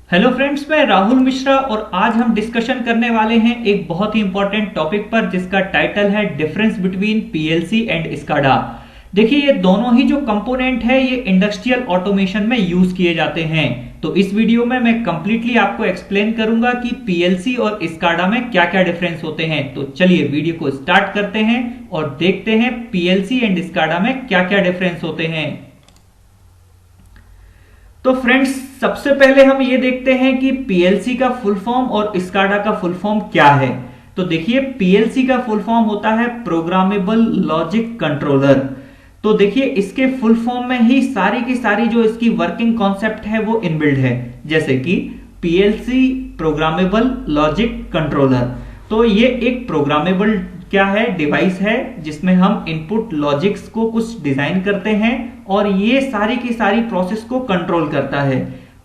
Hello friends, मैं राहुल मिश्रा और आज हम डिस्कशन करने वाले हैं एक बहुत ही इंपॉर्टेंट टॉपिक पर जिसका टाइटल है difference between PLC and SCADA. देखिए, ये दोनों ही जो कंपोनेंट है ये इंडस्ट्रियल ऑटोमेशन में यूज किए जाते हैं। तो इस वीडियो में मैं कंप्लीटली आपको एक्सप्लेन करूंगा कि पीएलसी और स्काडा में क्या क्या डिफरेंस होते हैं। तो चलिए वीडियो को स्टार्ट करते हैं और देखते हैं पीएलसी एंड स्काडा में क्या क्या डिफरेंस होते हैं। तो फ्रेंड्स, सबसे पहले हम ये देखते हैं कि पीएलसी का फुल फॉर्म और स्काडा का फुल फॉर्म क्या है। तो देखिए, पीएलसी का फुल फॉर्म होता है प्रोग्रामेबल लॉजिक कंट्रोलर। तो देखिए, इसके फुल फॉर्म में ही सारी की सारी जो इसकी वर्किंग कॉन्सेप्ट है वो इनबिल्ड है, जैसे कि पीएलसी प्रोग्रामेबल लॉजिक कंट्रोलर। तो ये एक प्रोग्रामेबल क्या है, डिवाइस है जिसमें हम इनपुट लॉजिक्स को कुछ डिजाइन करते हैं और ये सारी की सारी प्रोसेस को कंट्रोल करता है।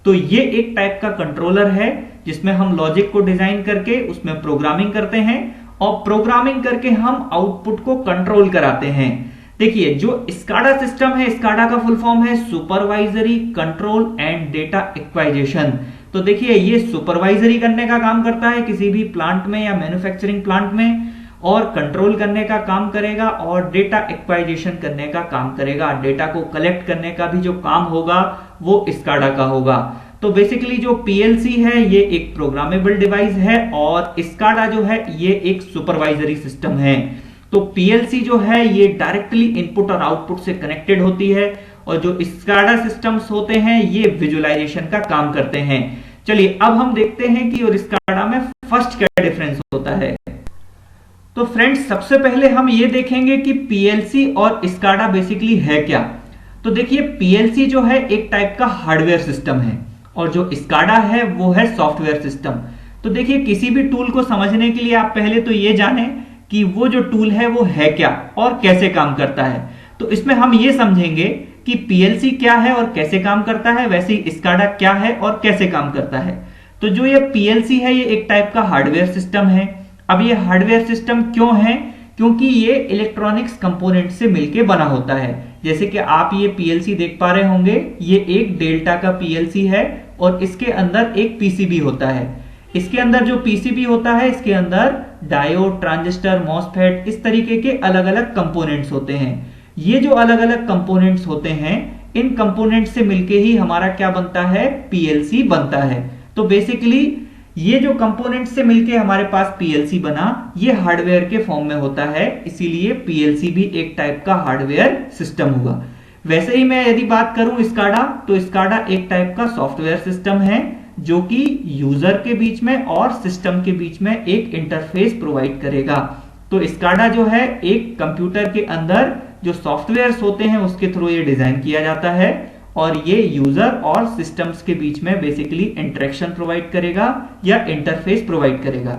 तो ये एक टाइप का कंट्रोलर है जिसमें हम लॉजिक को डिजाइन करके उसमें प्रोग्रामिंग करते हैं और प्रोग्रामिंग करके हम आउटपुट को कंट्रोल कराते हैं। देखिए, जो स्काडा सिस्टम है, स्काडा का फुल फॉर्म है supervisory control and data acquisition. तो देखिए, ये सुपरवाइजरी करने का काम करता है किसी भी प्लांट में या मैन्युफैक्चरिंग प्लांट में, और कंट्रोल करने का काम करेगा और डेटा एक्वाइजेशन करने का काम करेगा। डेटा को कलेक्ट करने का भी जो काम होगा वो स्काडा का होगा। तो बेसिकली जो पीएलसी है ये एक प्रोग्रामेबल डिवाइस है और स्काडा जो है ये एक सुपरवाइजरी सिस्टम है। तो पीएलसी जो है ये डायरेक्टली इनपुट और आउटपुट से कनेक्टेड होती है और जो स्काडा सिस्टम्स होते हैं ये विजुअलाइजेशन का काम करते हैं। चलिए अब हम देखते हैं कि और स्काडा में फर्स्ट क्या डिफरेंस होता है। तो फ्रेंड्स, सबसे पहले हम ये देखेंगे कि पीएलसी और स्काडा बेसिकली है क्या। तो देखिए, पीएलसी जो है एक टाइप का हार्डवेयर सिस्टम है और जो स्काडा है वो है सॉफ्टवेयर सिस्टम। तो देखिए, किसी भी टूल को समझने के लिए आप पहले तो ये जाने कि वो जो टूल है वो है क्या और कैसे काम करता है। तो इसमें हम ये समझेंगे कि पीएलसी क्या है और कैसे काम करता है, वैसे ही स्काडा क्या है और कैसे काम करता है। तो जो ये पीएलसी है ये एक टाइप का हार्डवेयर सिस्टम है। अब ये हार्डवेयर सिस्टम क्यों है? क्योंकि ये इलेक्ट्रॉनिक्स कंपोनेंट से मिलके बना होता है। जैसे कि आप ये पीएलसी देख पा रहे होंगे, ये एक डेल्टा का पीएलसी है और इसके अंदर एक पीसीबी होता है। इसके अंदर जो पीसीबी होता है इसके अंदर डायोड, ट्रांजिस्टर, मॉसफेट, इस तरीके के अलग अलग कंपोनेंट्स होते हैं। ये जो अलग अलग कंपोनेंट्स होते हैं, इन कंपोनेंट्स से मिलके ही हमारा क्या बनता है, पीएलसी बनता है। तो बेसिकली ये जो कंपोनेंट से मिलके हमारे पास पीएलसी बना, ये हार्डवेयर के फॉर्म में होता है, इसीलिए पीएलसी भी एक टाइप का हार्डवेयर सिस्टम हुआ। वैसे ही मैं यदि बात करूं स्काडा, तो स्काडा एक टाइप का सॉफ्टवेयर सिस्टम है जो कि यूजर के बीच में और सिस्टम के बीच में एक इंटरफेस प्रोवाइड करेगा। तो स्काडा जो है एक कंप्यूटर के अंदर जो सॉफ्टवेयर्स होते हैं उसके थ्रू ये डिजाइन किया जाता है और ये यूजर और सिस्टम्स के बीच में बेसिकली इंटरेक्शन प्रोवाइड करेगा या इंटरफेस प्रोवाइड करेगा।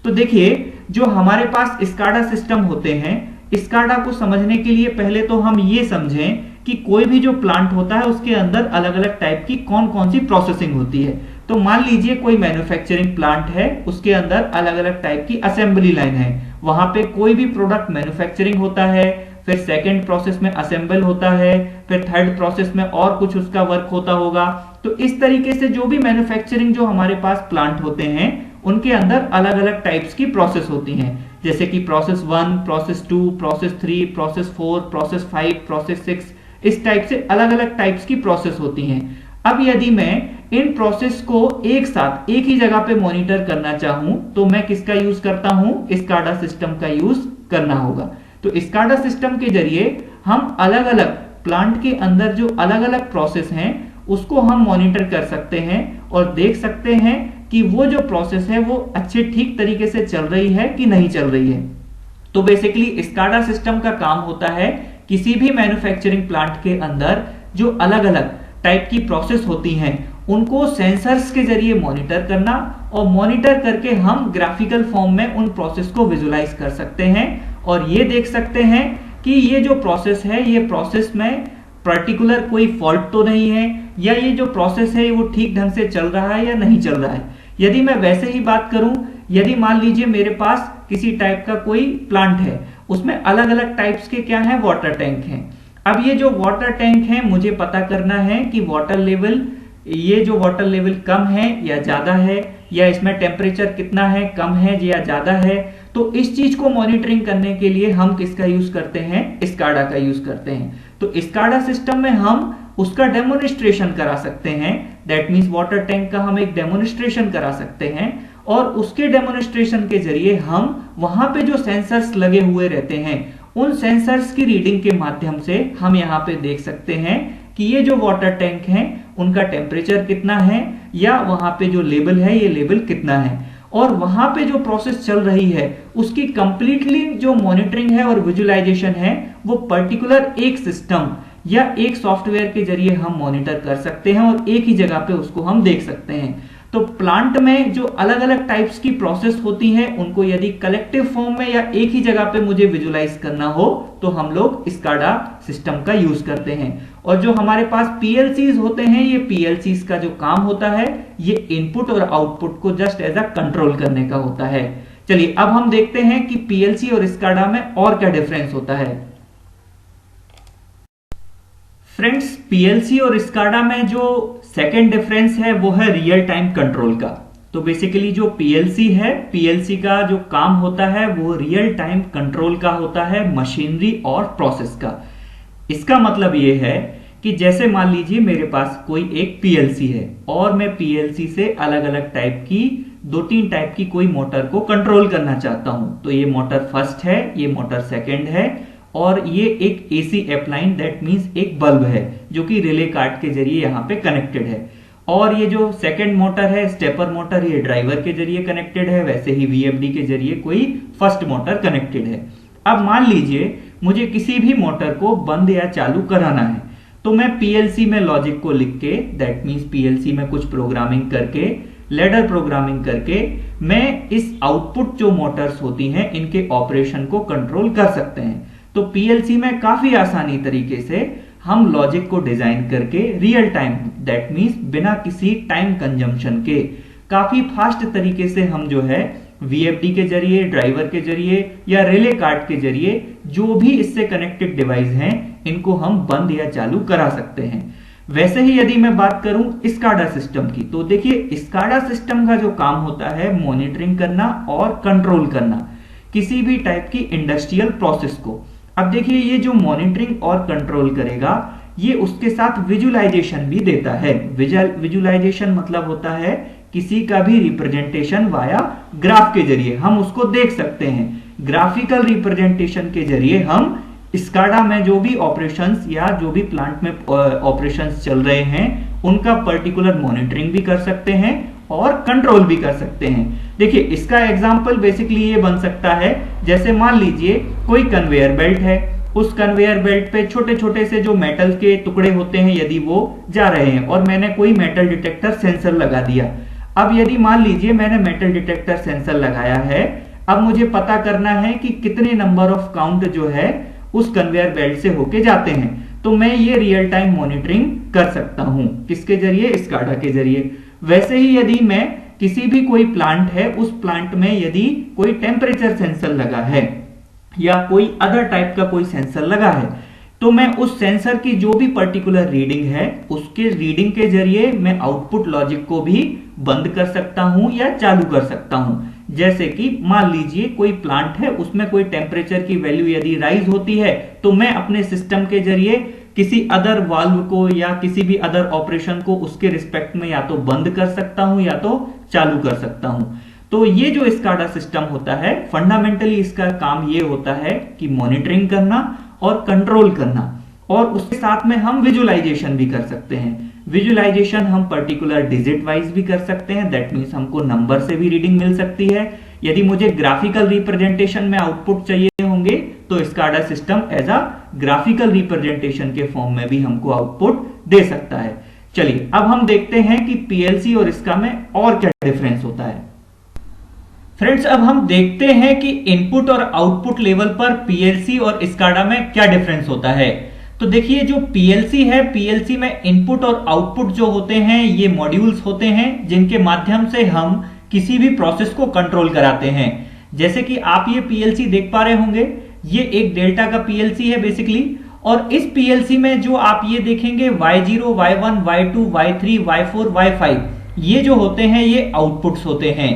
तो देखिए, जो हमारे पास स्काडा सिस्टम होते हैं, स्काडा को समझने के लिए पहले तो हम ये समझें कि कोई भी जो प्लांट होता है उसके अंदर अलग अलग टाइप की कौन कौन सी प्रोसेसिंग होती है। तो मान लीजिए कोई मैन्युफैक्चरिंग प्लांट है, उसके अंदर अलग अलग टाइप की असेंबली लाइन है। वहां पे कोई भी प्रोडक्ट मैन्युफैक्चरिंग होता है, फिर सेकंड प्रोसेस में असेंबल होता है, फिर थर्ड प्रोसेस में और कुछ उसका वर्क होता होगा। तो इस तरीके से जो भी मैन्युफैक्चरिंग जो हमारे पास प्लांट होते हैं उनके अंदर अलग अलग टाइप्स की प्रोसेस होती हैं, जैसे कि process 1, process 2, process 3, process 4, process 5, process 6, इस टाइप से अलग अलग टाइप्स की प्रोसेस होती हैं। अब यदि मैं इन प्रोसेस को एक साथ एक ही जगह पे मॉनिटर करना चाहूं तो मैं किसका यूज करता हूं, स्काडा सिस्टम का यूज करना होगा। तो स्काडा सिस्टम के जरिए हम अलग अलग प्लांट के अंदर जो अलग अलग प्रोसेस हैं उसको हम मॉनिटर कर सकते हैं और देख सकते हैं कि वो जो प्रोसेस है वो अच्छे ठीक तरीके से चल रही है कि नहीं चल रही है। तो बेसिकली स्काडा सिस्टम का काम होता है किसी भी मैन्युफैक्चरिंग प्लांट के अंदर जो अलग अलग टाइप की प्रोसेस होती हैं उनको सेंसर्स के जरिए मॉनिटर करना और मॉनिटर करके हम ग्राफिकल फॉर्म में उन प्रोसेस को विजुलाइज कर सकते हैं और ये देख सकते हैं कि ये जो प्रोसेस है ये प्रोसेस में पर्टिकुलर कोई फॉल्ट तो नहीं है, या ये जो प्रोसेस है वो ठीक ढंग से चल रहा है या नहीं चल रहा है। यदि मैं वैसे ही बात करूं, यदि मान लीजिए मेरे पास किसी टाइप का कोई प्लांट है, उसमें अलग अलग टाइप्स के क्या है, वाटर टैंक हैं। अब ये जो वाटर टैंक है मुझे पता करना है कि वाटर लेवल ये जो वाटर लेवल कम है या ज्यादा है, या इसमें टेम्परेचर कितना है, कम है या ज्यादा है। तो इस चीज को मॉनिटरिंग करने के लिए हम किसका यूज करते हैं, स्काडा का यूज करते हैं। तो स्काडा सिस्टम में हम उसका डेमोन्स्ट्रेशन करा सकते हैं, दैट मींस वाटर टैंक का हम एक डेमोन्स्ट्रेशन करा सकते हैं, और उसके डेमोन्स्ट्रेशन के जरिए हम वहां पे जो सेंसर्स लगे हुए रहते हैं उन सेंसर्स की रीडिंग के माध्यम से हम यहाँ पे देख सकते हैं कि ये जो वाटर टैंक हैं उनका टेम्परेचर कितना है, या वहां पे जो लेवल है ये लेवल कितना है, और वहां पे जो प्रोसेस चल रही है उसकी कंप्लीटली जो मॉनिटरिंग है और विजुअलाइजेशन है वो पर्टिकुलर एक सिस्टम या एक सॉफ्टवेयर के जरिए हम मॉनिटर कर सकते हैं और एक ही जगह पे उसको हम देख सकते हैं। तो प्लांट में जो अलग अलग टाइप्स की प्रोसेस होती हैं उनको यदि कलेक्टिव फॉर्म में या एक ही जगह पे मुझे विजुलाइज करना हो तो हम लोग स्काडा सिस्टम का यूज करते हैं। और जो हमारे पास पीएलसीज होते हैं, ये पीएलसीज का जो काम होता है ये इनपुट और आउटपुट को जस्ट एज अ कंट्रोल करने का होता है। चलिए अब हम देखते हैं कि पीएलसी और स्काडा में और क्या डिफरेंस होता है। फ्रेंड्स, पीएलसी और स्काडा में जो सेकेंड डिफरेंस है वो है रियल टाइम कंट्रोल का। तो बेसिकली जो पीएलसी है, पीएलसी का जो काम होता है वो रियल टाइम कंट्रोल का होता है, मशीनरी और प्रोसेस का। इसका मतलब ये है कि जैसे मान लीजिए मेरे पास कोई एक पीएलसी है और मैं पीएलसी से अलग अलग टाइप की 2-3 टाइप की कोई मोटर को कंट्रोल करना चाहता हूं। तो ये मोटर फर्स्ट है, ये मोटर सेकेंड है, और ये एक एसी अपलाइन दैट मींस एक बल्ब है जो कि रिले कार्ड के जरिए यहाँ पे कनेक्टेड है। और ये जो सेकंड मोटर है स्टेपर मोटर, ये ड्राइवर के जरिए कनेक्टेड है, वैसे ही वीएफडी के जरिए कोई फर्स्ट मोटर कनेक्टेड है। अब मान लीजिए मुझे किसी भी मोटर को बंद या चालू कराना है, तो मैं पीएलसी में लॉजिक को लिख के, दैट मींस पीएलसी में कुछ प्रोग्रामिंग करके, लैडर प्रोग्रामिंग करके मैं इस आउटपुट जो मोटर्स होती हैं इनके ऑपरेशन को कंट्रोल कर सकते हैं। तो पीएलसी में काफी आसानी तरीके से हम लॉजिक को डिजाइन करके रियल टाइम, दैट मींस बिना किसी टाइम कंजम्पशन के, काफी फास्ट तरीके से हम जो है वीएफडी के जरिए, ड्राइवर के जरिए या रिले कार्ड के जरिए जो भी इससे कनेक्टेड डिवाइस हैं इनको हम बंद या चालू करा सकते हैं। वैसे ही यदि मैं बात करूं स्काडा सिस्टम की, तो देखिए स्काडा सिस्टम का जो काम होता है मॉनिटरिंग करना और कंट्रोल करना किसी भी टाइप की इंडस्ट्रियल प्रोसेस को। अब देखिए ये जो मॉनिटरिंग और कंट्रोल करेगा ये उसके साथ विजुअलाइजेशन भी देता है। विजुअलाइजेशन मतलब होता है किसी का भी रिप्रेजेंटेशन वाया ग्राफ के जरिए हम उसको देख सकते हैं। ग्राफिकल रिप्रेजेंटेशन के जरिए हम स्काडा में जो भी ऑपरेशंस या जो भी प्लांट में ऑपरेशंस चल रहे हैं उनका पर्टिकुलर मॉनिटरिंग भी कर सकते हैं और कंट्रोल भी कर सकते हैं। देखिए इसका एग्जांपल बेसिकली ये बन सकता है, जैसे मान लीजिए कोई कन्वेयर बेल्ट है, उस कन्वेयर बेल्ट पे छोटे छोटे से जो मेटल के टुकड़े होते हैं यदि वो जा रहे हैं और मैंने कोई मेटल डिटेक्टर सेंसर लगा दिया। अब यदि मान लीजिए मैंने मेटल डिटेक्टर सेंसर लगाया है, अब मुझे पता करना है कि कितने नंबर ऑफ काउंट जो है उस कन्वेयर बेल्ट से होके जाते हैं, तो मैं ये रियल टाइम मॉनिटरिंग कर सकता हूं किसके जरिए, स्काडा के जरिए। वैसे ही यदि मैं किसी भी कोई प्लांट है उस प्लांट में यदि कोई टेम्परेचर सेंसर लगा है या कोई अदर टाइप का कोई सेंसर लगा है, तो मैं उस सेंसर की जो भी पर्टिकुलर रीडिंग है उसके रीडिंग के जरिए मैं आउटपुट लॉजिक को भी बंद कर सकता हूं या चालू कर सकता हूं। जैसे कि मान लीजिए कोई प्लांट है उसमें कोई टेम्परेचर की वैल्यू यदि राइज होती है तो मैं अपने सिस्टम के जरिए किसी अदर वाल्व को या किसी भी अदर ऑपरेशन को उसके रिस्पेक्ट में या तो बंद कर सकता हूं या तो चालू कर सकता हूं। तो ये जो स्काडा सिस्टम होता है फंडामेंटली इसका काम ये होता है कि मॉनिटरिंग करना और कंट्रोल करना, और उसके साथ में हम विजुअलाइजेशन भी कर सकते हैं। विजुअलाइजेशन हम पर्टिकुलर डिजिट वाइज भी कर सकते हैं, दैट मीन्स हमको नंबर से भी रीडिंग मिल सकती है। यदि मुझे ग्राफिकल रिप्रेजेंटेशन में आउटपुट चाहिए होंगे तो SCADA system as a graphical representation के फॉर्म में भी हमको आउटपुट दे सकता है। चलिए अब हम देखते हैं कि पीएलसी और इसका में और क्या डिफरेंस होता है। फ्रेंड्स, अब हम देखते हैं कि इनपुट और आउटपुट लेवल पर पीएलसी और स्काडा में क्या डिफरेंस होता है। तो देखिए जो पीएलसी है, पीएलसी में इनपुट और आउटपुट जो होते हैं ये मॉड्यूल्स होते हैं जिनके माध्यम से हम किसी भी प्रोसेस को कंट्रोल कराते हैं। जैसे कि आप ये पीएलसी देख पा रहे होंगे, ये एक डेल्टा का पीएलसी है बेसिकली, और इस पीएलसी में जो आप ये देखेंगे Y0, Y1, Y2, Y3, Y4, Y5 ये जो होते हैं ये आउटपुट्स होते हैं।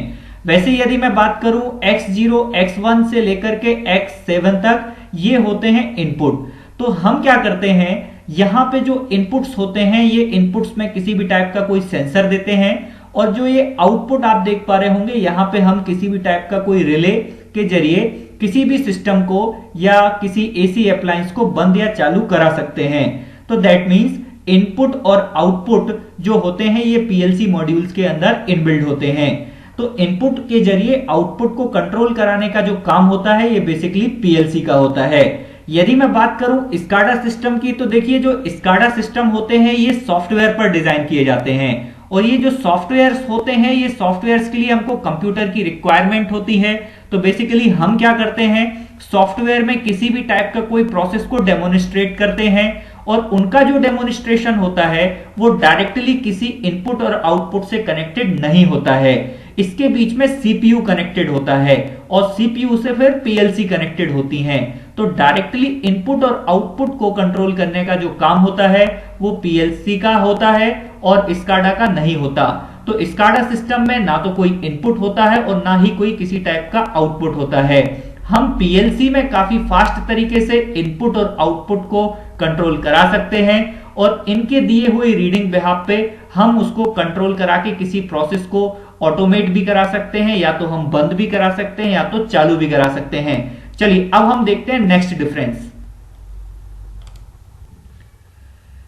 वैसे यदि मैं बात करूं X0, X1 से लेकर के X7 तक ये होते हैं इनपुट। तो हम क्या करते हैं, यहां पे जो इनपुट्स होते हैं ये इनपुट्स में किसी भी टाइप का कोई सेंसर देते हैं और जो ये आउटपुट आप देख पा रहे होंगे यहां पे हम किसी भी टाइप का कोई रिले के जरिए किसी भी सिस्टम को या किसी एसी अप्लायंस को बंद या चालू करा सकते हैं। तो दैट मींस इनपुट और आउटपुट जो होते हैं ये पीएलसी मॉड्यूल्स के अंदर इनबिल्ड होते हैं। तो इनपुट के जरिए आउटपुट को कंट्रोल कराने का जो काम होता है ये बेसिकली पीएलसी का होता है। यदि मैं बात करूं स्काडा सिस्टम की, तो देखिए जो स्काडा सिस्टम होते हैं ये सॉफ्टवेयर पर डिजाइन किए जाते हैं और ये जो सॉफ्टवेयर्स होते हैं ये सॉफ्टवेयर्स के लिए हमको कंप्यूटर की रिक्वायरमेंट होती है। तो बेसिकली हम क्या करते हैं, सॉफ्टवेयर में किसी भी टाइप का कोई प्रोसेस को डेमोन्स्ट्रेट करते हैं और उनका जो डेमोन्स्ट्रेशन होता है वो डायरेक्टली किसी इनपुट और आउटपुट से कनेक्टेड नहीं होता है। इसके बीच में सीपीयू कनेक्टेड होता है और सीपीयू से फिर पीएलसी कनेक्टेड होती हैं। तो डायरेक्टली इनपुट और आउटपुट को कंट्रोल करने का जो काम होता है वो पीएलसी का होता है और स्काडा का नहीं होता। तो स्काडा सिस्टम में ना तो कोई इनपुट होता है और ना ही कोई किसी टाइप का आउटपुट होता है। हम पीएलसी में काफी फास्ट तरीके से इनपुट और आउटपुट को कंट्रोल करा सकते हैं और इनके दिए हुए रीडिंग बिहाफ पे हम उसको कंट्रोल करा के किसी प्रोसेस को ऑटोमेट भी करा सकते हैं, या तो हम बंद भी करा सकते हैं या तो चालू भी करा सकते हैं। चलिए अब हम देखते हैं नेक्स्ट डिफरेंस।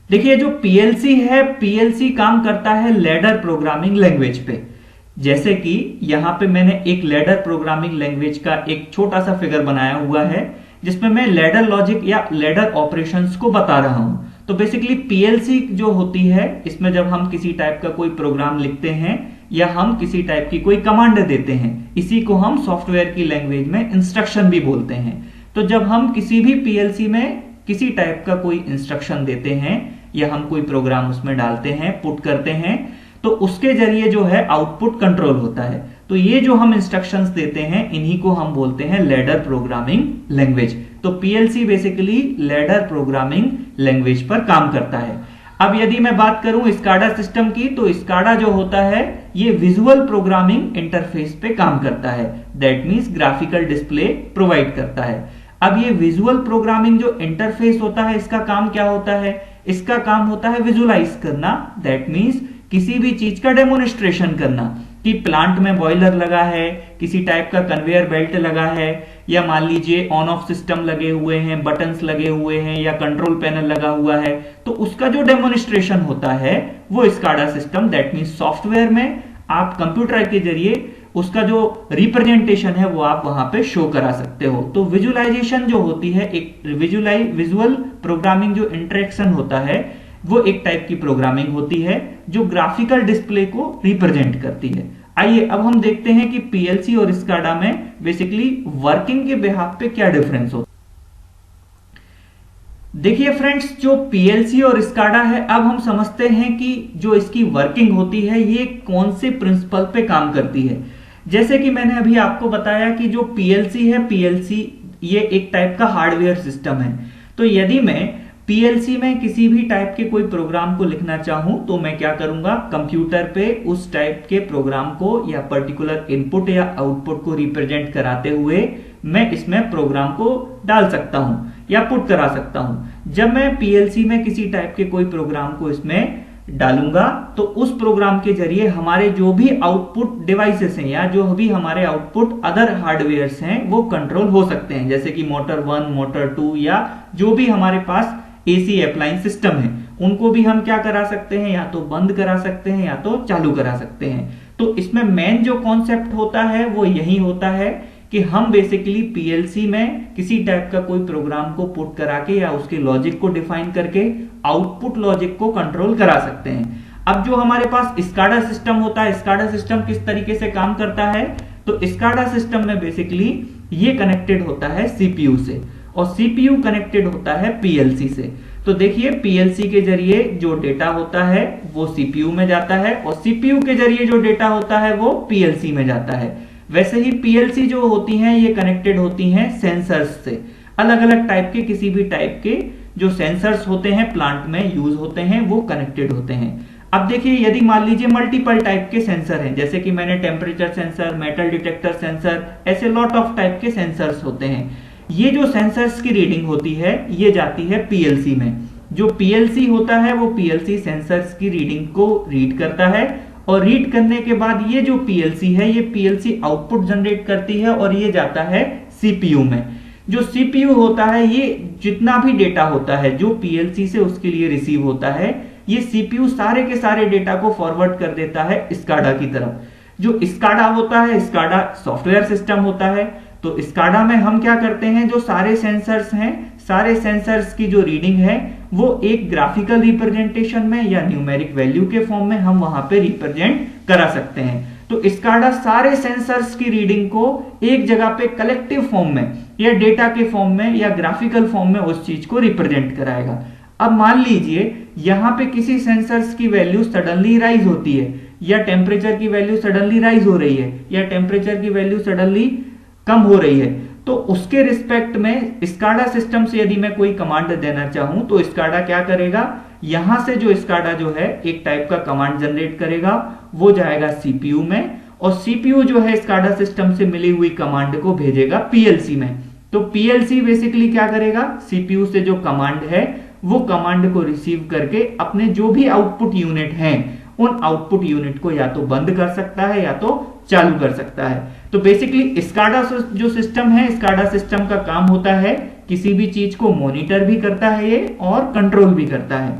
देखिए जो पीएलसी है, पीएलसी काम करता है लैडर प्रोग्रामिंग लैंग्वेज पे। जैसे कि यहां पे मैंने एक लैडर प्रोग्रामिंग लैंग्वेज का एक छोटा सा फिगर बनाया हुआ है जिसमें मैं लैडर लॉजिक या लैडर ऑपरेशंस को बता रहा हूं। तो बेसिकली पीएलसी जो होती है इसमें जब हम किसी टाइप का कोई प्रोग्राम लिखते हैं या हम किसी टाइप की कोई कमांड देते हैं, इसी को हम सॉफ्टवेयर की लैंग्वेज में इंस्ट्रक्शन भी बोलते हैं। तो जब हम किसी भी पीएलसी में किसी टाइप का कोई इंस्ट्रक्शन देते हैं या हम कोई प्रोग्राम उसमें डालते हैं, पुट करते हैं, तो उसके जरिए जो है आउटपुट कंट्रोल होता है। तो ये जो हम इंस्ट्रक्शंस देते हैं इन्हीं को हम बोलते हैं लैडर प्रोग्रामिंग लैंग्वेज। तो PLC basically ladder programming language पर काम करता है। अब यदि मैं बात करूं स्काडा सिस्टम की, तो स्काडा जो होता है ये विजुअल प्रोग्रामिंग इंटरफेस पे काम करता है। That means graphical display provide करता है। अब ये विजुअल प्रोग्रामिंग जो इंटरफेस होता है इसका काम क्या होता है, इसका काम होता है विजुअलाइज करना। दैट मींस किसी भी चीज का डेमोन्स्ट्रेशन करना कि प्लांट में बॉयलर लगा है, किसी टाइप का कन्वेयर बेल्ट लगा है, या मान लीजिए ऑन ऑफ सिस्टम लगे हुए हैं, बटन्स लगे हुए हैं या कंट्रोल पैनल लगा हुआ है, तो उसका जो डेमोन्स्ट्रेशन होता है वो SCADA system that means software में आप कंप्यूटर के जरिए उसका जो रिप्रेजेंटेशन है वो आप वहां पे शो करा सकते हो। तो विजुअलाइजेशन जो होती है, एक विजुअल प्रोग्रामिंग जो इंटरेक्शन होता है वो एक टाइप की प्रोग्रामिंग होती है जो ग्राफिकल डिस्प्ले को रिप्रेजेंट करती है। आइए अब हम देखते हैं कि पीएलसी और स्काडा में बेसिकली वर्किंग के बिहाफ पे क्या डिफरेंस होता है। देखिए फ्रेंड्स, जो पीएलसी और स्काडा है, अब हम समझते हैं कि जो इसकी वर्किंग होती है ये कौन से प्रिंसिपल पे काम करती है। जैसे कि मैंने अभी आपको बताया कि जो पीएलसी है, पीएलसी ये एक टाइप का हार्डवेयर सिस्टम है। तो यदि मैं पीएलसी में किसी भी टाइप के कोई प्रोग्राम को लिखना चाहूं तो मैं क्या करूंगा, कंप्यूटर पे उस टाइप के प्रोग्राम को या पर्टिकुलर इनपुट या आउटपुट को रिप्रेजेंट कराते हुए मैं इसमें प्रोग्राम को डाल सकता हूं या पुट करा सकता हूं। जब मैं पीएलसी में किसी टाइप के कोई प्रोग्राम को इसमें डालूंगा तो उस प्रोग्राम के जरिए हमारे जो भी आउटपुट डिवाइसेस हैं या जो भी हमारे आउटपुट अदर हार्डवेयर्स हैं वो कंट्रोल हो सकते हैं, जैसे कि मोटर 1, मोटर 2 या जो भी हमारे पास एसी अप्लायंस सिस्टम है उनको भी हम क्या करा सकते हैं, या तो बंद करा सकते हैं या तो चालू करा सकते हैं। तो इसमें मेन जो कॉन्सेप्ट होता है वो यही होता है कि हम बेसिकली पीएलसी में किसी टाइप का कोई प्रोग्राम को पुट करा के या उसके लॉजिक को डिफाइन करके आउटपुट लॉजिक को कंट्रोल करा सकते हैं। अब जो हमारे पास स्काडा सिस्टम होता है, स्काडा सिस्टम किस तरीके से काम करता है, तो स्काडा सिस्टम में बेसिकली ये कनेक्टेड होता है सीपीयू से और सीपीयू कनेक्टेड होता है पीएलसी से। तो देखिए पीएलसी के जरिए जो डेटा होता है वो सीपीयू में जाता है और सीपीयू के जरिए जो डेटा होता है वो पीएलसी में जाता है। वैसे ही पीएलसी जो होती हैं ये कनेक्टेड होती हैं सेंसर्स से, अलग अलग टाइप के किसी भी टाइप के जो सेंसर्स होते हैं प्लांट में यूज होते हैं वो कनेक्टेड होते हैं। अब देखिए, यदि मान लीजिए मल्टीपल टाइप के सेंसर हैं, जैसे कि मैंने temperature sensor, metal detector sensor, ऐसे लॉट ऑफ टाइप के सेंसर्स होते हैं। ये जो सेंसर्स की रीडिंग होती है ये जाती है पीएलसी में। जो पीएलसी होता है वो पीएलसी सेंसर्स की रीडिंग को रीड करता है, और रीड करने के बाद ये जो पीएलसी है ये पीएलसी आउटपुट जनरेट करती है और ये जाता है सीपीयू में। जो सीपीयू होता है ये जितना भी डेटा होता है जो पीएलसी से उसके लिए रिसीव होता है, ये सीपीयू सारे के सारे डेटा को फॉरवर्ड कर देता है स्काडा की तरफ। जो स्काडा होता है, स्काडा सॉफ्टवेयर सिस्टम होता है। तो स्काडा में हम क्या करते हैं, जो सारे सेंसर्स हैं, सारे सेंसर्स की जो रीडिंग है वो एक ग्राफिकल रिप्रेजेंटेशन में या न्यूमेरिक वैल्यू के फॉर्म में हम वहां पे रिप्रेजेंट करा सकते हैं। तो स्काडा सारे सेंसर्स की रीडिंग को एक जगह पे कलेक्टिव फॉर्म में या डेटा के फॉर्म में या ग्राफिकल फॉर्म में उस चीज को रिप्रेजेंट कराएगा। अब मान लीजिए यहां पे किसी सेंसर्स की वैल्यू सडनली राइज होती है, या टेम्परेचर की वैल्यू सडनली राइज हो रही है, या टेम्परेचर की वैल्यू सडनली कम हो रही है, तो उसके रिस्पेक्ट में स्काडा सिस्टम से यदि मैं कोई कमांड देना चाहूं तो स्काडा क्या करेगा, यहां से जो स्काडा जो है एक टाइप का कमांड जनरेट करेगा, वो जाएगा सीपीयू में, और सीपीयू जो है स्काडा सिस्टम से मिली हुई कमांड को भेजेगा पीएलसी में। तो पीएलसी बेसिकली क्या करेगा, सीपीयू से जो कमांड है वो कमांड को रिसीव करके अपने जो भी आउटपुट यूनिट हैं उन आउटपुट यूनिट को या तो बंद कर सकता है या तो चालू कर सकता है। तो बेसिकली स्काडा जो सिस्टम है, स्काडा सिस्टम का काम होता है किसी भी चीज को मॉनिटर भी करता है ये और कंट्रोल भी करता है।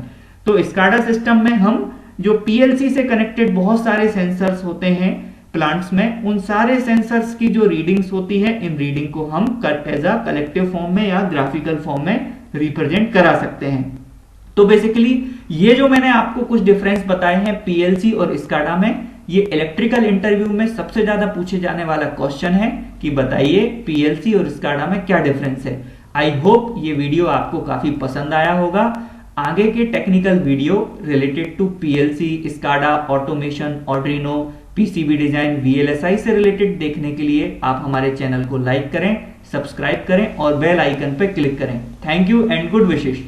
तो स्काडा सिस्टम में हम जो पीएलसी से कनेक्टेड बहुत सारे सेंसर्स होते हैं प्लांट्स में, उन सारे सेंसर्स की जो रीडिंग्स होती है, इन रीडिंग को हम एज अ कलेक्टिव फॉर्म में या ग्राफिकल फॉर्म में रिप्रेजेंट करा सकते हैं। तो बेसिकली ये जो मैंने आपको कुछ डिफरेंस बताए हैं पीएलसी और स्काडा में, ये इलेक्ट्रिकल इंटरव्यू में सबसे ज्यादा पूछे जाने वाला क्वेश्चन है कि बताइए पीएलसी और स्काडा में क्या डिफरेंस है। आई होप ये वीडियो आपको काफी पसंद आया होगा। आगे के technical video related to PLC, SCADA, automation, Arduino, PCB design, VLSI से रिलेटेड देखने के लिए आप हमारे चैनल को लाइक करें, सब्सक्राइब करें और बेल आइकन पर क्लिक करें। Thank you and good wishes.